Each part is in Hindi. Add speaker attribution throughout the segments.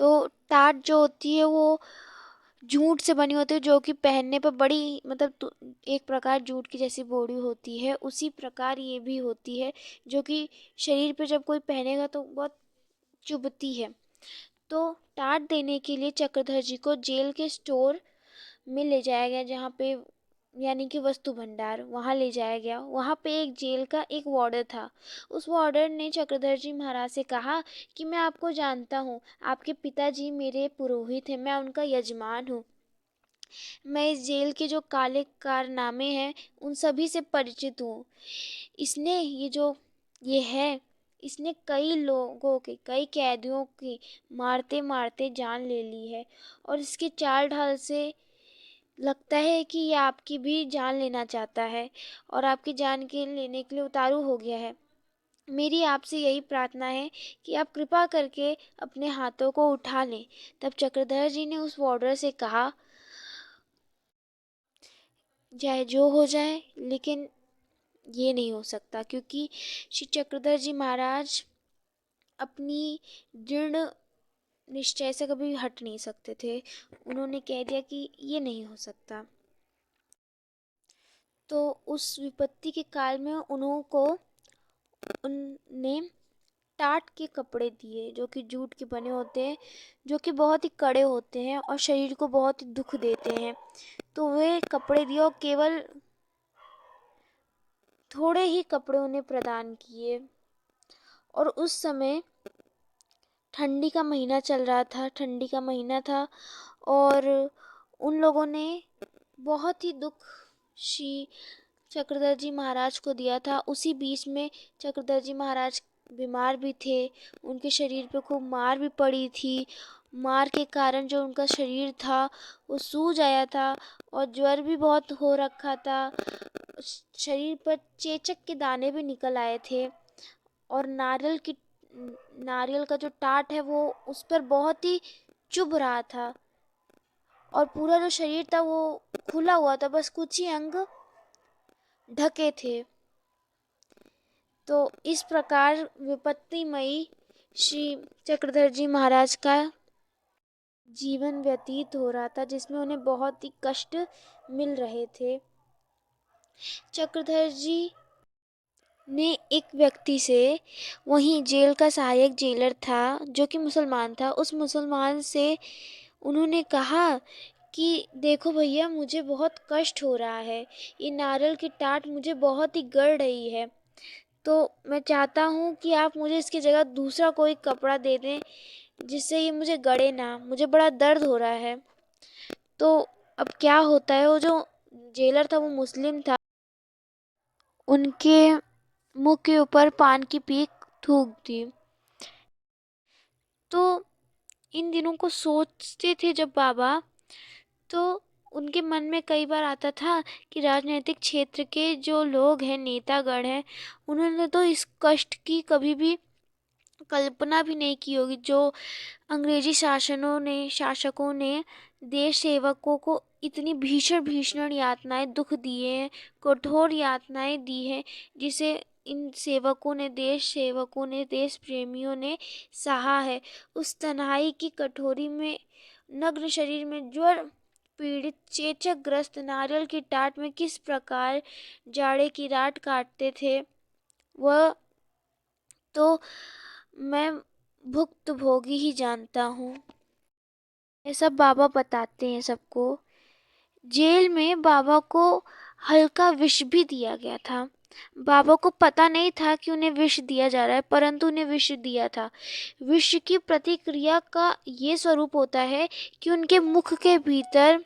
Speaker 1: तो टाट जो होती है वो जूट से बनी होती है, जो कि पहनने पर बड़ी मतलब एक प्रकार जूट की जैसी बॉडी होती है, उसी प्रकार ये भी होती है, जो कि शरीर पे जब कोई पहनेगा तो बहुत चुभती है। तो टाट देने के लिए चक्रधर जी को जेल के स्टोर में ले जाया गया, जहाँ पे यानी कि वस्तु भंडार, वहाँ ले जाया गया। वहाँ पे एक जेल का एक वार्डर था। उस वार्डर ने चक्रधर जी महाराज से कहा कि मैं आपको जानता हूँ, आपके पिताजी मेरे पुरोहित हैं, मैं उनका यजमान हूँ। मैं इस जेल के जो काले कारनामे हैं उन सभी से परिचित हूँ। इसने ये है, इसने कई लोगों के, कई कैदियों की मारते मारते जान ले ली है, और इसके चाल ढाल से लगता है कि ये आपकी भी जान लेना चाहता है और आपकी जान के लेने के लिए उतारू हो गया है। मेरी आपसे यही प्रार्थना है कि आप कृपा करके अपने हाथों को उठा लें। तब चक्रधर जी ने उस वार्डर से कहा, चाहे जो हो जाए लेकिन ये नहीं हो सकता, क्योंकि श्री चक्रधर जी महाराज अपनी दृढ़ निश्चय से कभी हट नहीं सकते थे। उन्होंने कह दिया कि ये नहीं हो सकता। तो उस विपत्ति के काल में उनने टाट के कपड़े दिए, जो कि जूट के बने होते हैं, जो कि बहुत ही कड़े होते हैं और शरीर को बहुत ही दुख देते हैं। तो वे कपड़े दिए और केवल थोड़े ही कपड़े उन्हें प्रदान किए। और उस समय ठंडी का महीना चल रहा था, ठंडी का महीना था, और उन लोगों ने बहुत ही दुख श्री चक्रधर जी महाराज को दिया था। उसी बीच में चक्रधर जी महाराज बीमार भी थे, उनके शरीर पे खूब मार भी पड़ी थी। मार के कारण जो उनका शरीर था वो सूज आया था और ज्वर भी बहुत हो रखा था। शरीर पर चेचक के दाने भी निकल आए थे, और नारियल का जो टाट है वो उस पर बहुत ही चुभ रहा था, और पूरा जो शरीर था वो खुला हुआ था, बस कुछ ही अंग ढके थे। तो इस प्रकार विपत्तिमयी श्री चक्रधर जी महाराज का जीवन व्यतीत हो रहा था, जिसमें उन्हें बहुत ही कष्ट मिल रहे थे। चक्रधर जी ने एक व्यक्ति से, वहीं जेल का सहायक जेलर था जो कि मुसलमान था, उस मुसलमान से उन्होंने कहा कि देखो भैया, मुझे बहुत कष्ट हो रहा है, ये नारियल की टाट मुझे बहुत ही गड़ रही है, तो मैं चाहता हूँ कि आप मुझे इसकी जगह दूसरा कोई कपड़ा दे दें जिससे ये मुझे गड़े ना, मुझे बड़ा दर्द हो रहा है। तो अब क्या होता है, वो जो जेलर था वो मुस्लिम था, उनके मुंह के ऊपर पान की पीक थूक दी। तो इन दिनों को सोचते थे जब बाबा, तो उनके मन में कई बार आता था कि राजनीतिक क्षेत्र के जो लोग हैं, नेतागण हैं, उन्होंने तो इस कष्ट की कभी भी कल्पना भी नहीं की होगी, जो अंग्रेजी शासकों ने देश सेवकों को इतनी भीषण भीषण यातनाएं, दुख दिए हैं, कठोर यातनाएं दी हैं, जिसे इन सेवकों ने, देश प्रेमियों ने सहा है। उस तन्हाई की कठोरी में, नग्न शरीर में ज्वर पीड़ित चेचक ग्रस्त नारियल की टाट में किस प्रकार जाड़े की रात काटते थे, वह तो मैं भुक्तभोगी ही जानता हूँ। ये सब बाबा बताते हैं सबको। जेल में बाबा को हल्का विष भी दिया गया था। बाबा को पता नहीं था कि उन्हें विष दिया जा रहा है, परंतु उन्हें विष दिया था। विष की प्रतिक्रिया का ये स्वरूप होता है कि उनके मुख के भीतर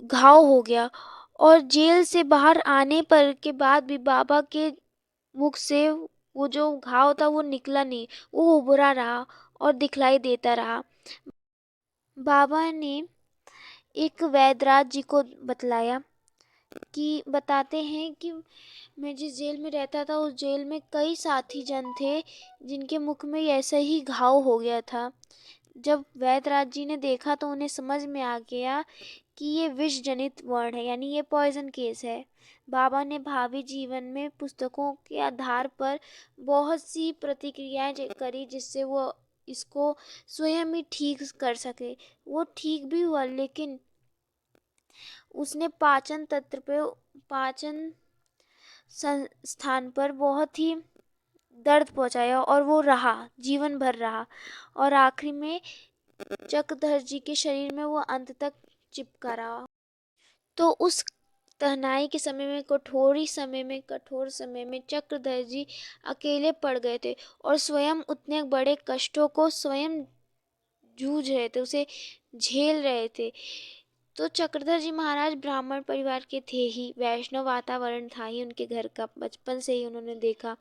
Speaker 1: घाव हो गया, और जेल से बाहर आने पर के बाद भी बाबा के मुख से वो जो घाव था वो निकला नहीं, वो उभरा रहा और दिखलाई देता रहा। बाबा ने एक वैद्यराज जी को बतलाया कि बताते हैं कि मैं जिस जेल में रहता था, उस जेल में कई साथी जन थे जिनके मुख में ऐसा ही घाव हो गया था। जब वैद्यराज जी ने देखा तो उन्हें समझ में आ गया कि ये विष जनित वर्ण है, यानी ये पॉइजन केस है। बाबा ने भावी जीवन में पुस्तकों के आधार पर बहुत सी प्रतिक्रियाएं करी, जिससे वो इसको स्वयं ही ठीक कर सके। वो ठीक भी हुआ, लेकिन उसने पाचन स्थान पर बहुत ही दर्द पहुंचाया और वो रहा, जीवन भर रहा, और आखिरी में चक्रधर जी के शरीर में वो अंत तक चिपका रहा। तो उस तन्हाई के समय में, कठोर समय में चक्रधर जी अकेले पड़ गए थे और स्वयं उतने बड़े कष्टों को स्वयं जूझ रहे थे, उसे झेल रहे थे। तो चक्रधर जी महाराज ब्राह्मण परिवार के थे ही, वैष्णव वातावरण था ही उनके घर का, बचपन से ही उन्होंने देखा।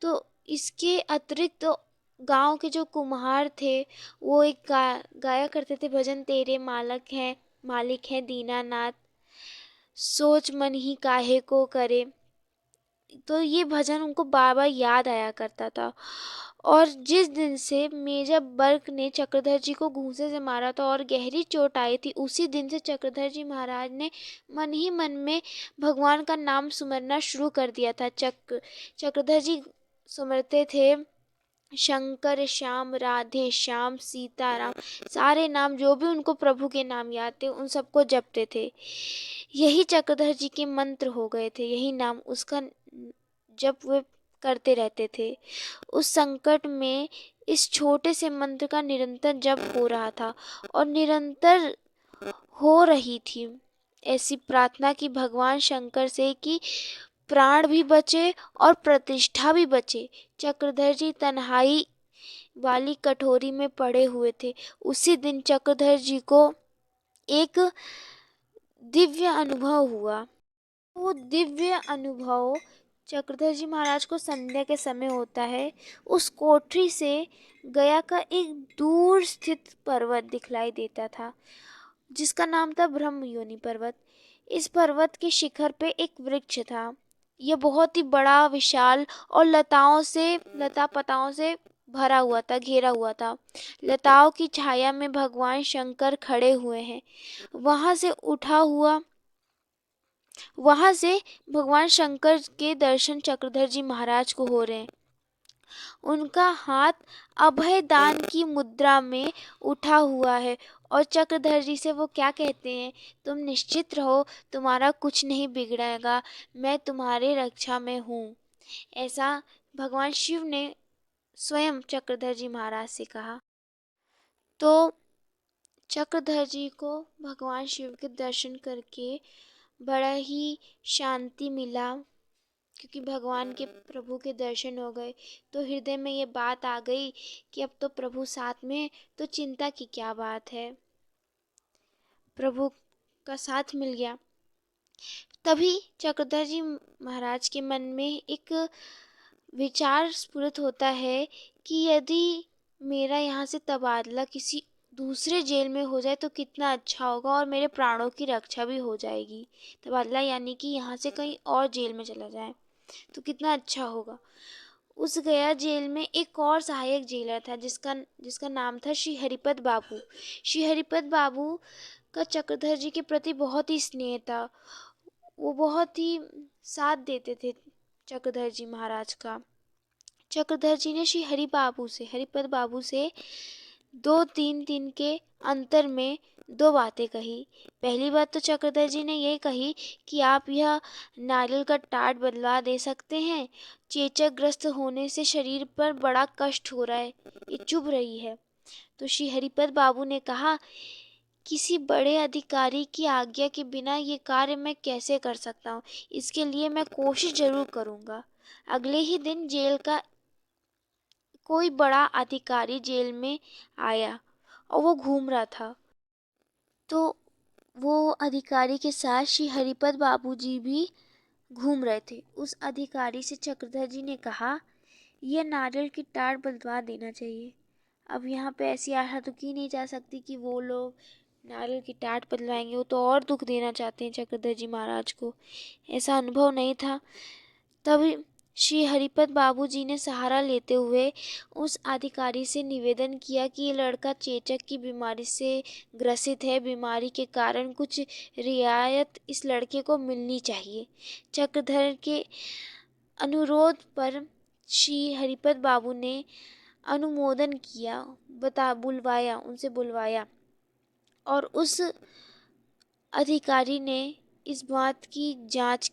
Speaker 1: तो इसके अतिरिक्त तो गांव के जो कुम्हार थे वो एक गाया करते थे भजन, तेरे मालिक हैं दीनानाथ, सोच मन ही काहे को करे। तो ये भजन उनको बार बार याद आया करता था। और जिस दिन से मेजर बर्क ने चक्रधर जी को घूंसे से मारा था और गहरी चोट आई थी, उसी दिन से चक्रधर जी महाराज ने मन ही मन में भगवान का नाम सुमरना शुरू कर दिया था। चक्रधर जी सुमरते थे शंकर श्याम राधे श्याम सीताराम, सारे नाम जो भी उनको प्रभु के नाम याद थे उन सबको जपते थे। यही चक्रधर जी के मंत्र हो गए थे, यही नाम उसका जप वे करते रहते थे। उस संकट में इस छोटे से मंत्र का निरंतर जप हो रहा था और निरंतर हो रही थी ऐसी प्रार्थना की भगवान शंकर से कि प्राण भी बचे और प्रतिष्ठा भी बचे। चक्रधर जी तन्हाई वाली कटोरी में पड़े हुए थे। उसी दिन चक्रधर जी को एक दिव्य अनुभव हुआ। वो दिव्य अनुभव चक्रधर जी महाराज को संध्या के समय होता है। उस कोठरी से गया का एक दूर स्थित पर्वत दिखलाई देता था, जिसका नाम था ब्रह्मयोनि पर्वत। इस पर्वत के शिखर पे एक वृक्ष था। यह बहुत ही बड़ा, विशाल और लता पताओं से भरा हुआ था, घेरा हुआ था। लताओं की छाया में भगवान शंकर खड़े हुए हैं। वहां से भगवान शंकर के दर्शन चक्रधर जी महाराज को हो रहे हैं। उनका हाथ अभय दान की मुद्रा में उठा हुआ है और चक्रधर जी से वो क्या कहते हैं, तुम निश्चित रहो, तुम्हारा कुछ नहीं बिगड़ेगा, मैं तुम्हारे रक्षा में हूँ। ऐसा भगवान शिव ने स्वयं चक्रधर जी महाराज से कहा। तो चक्रधर जी को भगवान शिव के दर्शन करके बड़ा ही शांति मिला, क्योंकि भगवान के प्रभु के दर्शन हो गए। तो हृदय में ये बात आ गई कि अब तो प्रभु साथ में, तो चिंता की क्या बात है, प्रभु का साथ मिल गया। तभी चक्रधर जी महाराज के मन में एक विचार स्फुरित होता है कि यदि मेरा यहाँ से तबादला किसी दूसरे जेल में हो जाए तो कितना अच्छा होगा और मेरे प्राणों की रक्षा भी हो जाएगी। तबादला यानी कि यहाँ से कहीं और जेल में चला जाए तो कितना अच्छा होगा। उस गया जेल में एक और सहायक जेलर था जिसका नाम था श्री हरिपद बाबू। श्री हरिपद बाबू का चक्रधर जी के प्रति बहुत ही स्नेह था। वो बहुत ही साथ देते थे चक्रधर जी महाराज का। चक्रधर जी ने श्री हरिपद बाबू से 2-3 दिन के अंतर में 2 बातें कही। पहली बात तो चक्रधर जी ने यही कही कि आप यह नारियल का टाट बदलवा दे सकते हैं, चेचक ग्रस्त होने से शरीर पर बड़ा कष्ट हो रहा है, ये चुभ रही है। तो श्री हरिपद बाबू ने कहा, किसी बड़े अधिकारी की आज्ञा के बिना ये कार्य मैं कैसे कर सकता हूँ, इसके लिए मैं कोशिश जरूर करूँगा। अगले ही दिन जेल का कोई बड़ा अधिकारी जेल में आया और वो घूम रहा था। तो वो अधिकारी के साथ श्री हरिपद बाबू जी भी घूम रहे थे। उस अधिकारी से चक्रधर जी ने कहा, यह नारियल की टाट बदलवा देना चाहिए। अब यहाँ पे ऐसी आशा तो की नहीं जा सकती कि वो लोग नारियल की टाट बदलवाएंगे, वो तो और दुख देना चाहते हैं चक्रधर जी महाराज को। ऐसा अनुभव नहीं था। तब श्री हरिपद बाबू जी ने सहारा लेते हुए उस अधिकारी से निवेदन किया कि ये लड़का चेचक की बीमारी से ग्रसित है, बीमारी के कारण कुछ रियायत इस लड़के को मिलनी चाहिए। चक्रधर के अनुरोध पर श्री हरिपद बाबू ने अनुमोदन किया, उनसे बुलवाया, और उस अधिकारी ने इस बात की जांच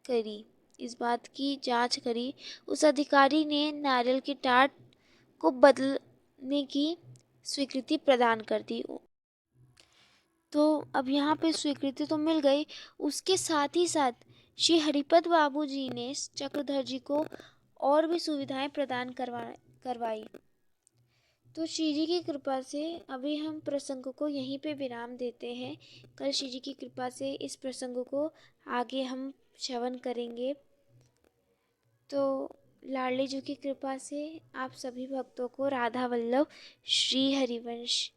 Speaker 1: करी इस बात की जांच करी उस अधिकारी ने नारियल की टाट को बदलने की स्वीकृति प्रदान कर दी। तो अब यहाँ पे स्वीकृति तो मिल गई, उसके साथ ही साथ श्री हरिपद बाबू जी ने चक्रधर जी को और भी सुविधाएं प्रदान करवाई। तो श्री जी की कृपा से अभी हम प्रसंग को यहीं पे विराम देते हैं। कल श्री जी की कृपा से इस प्रसंग को आगे हम श्रवण करेंगे। तो लाडली जी की कृपा से आप सभी भक्तों को राधा वल्लभ श्री हरिवंश।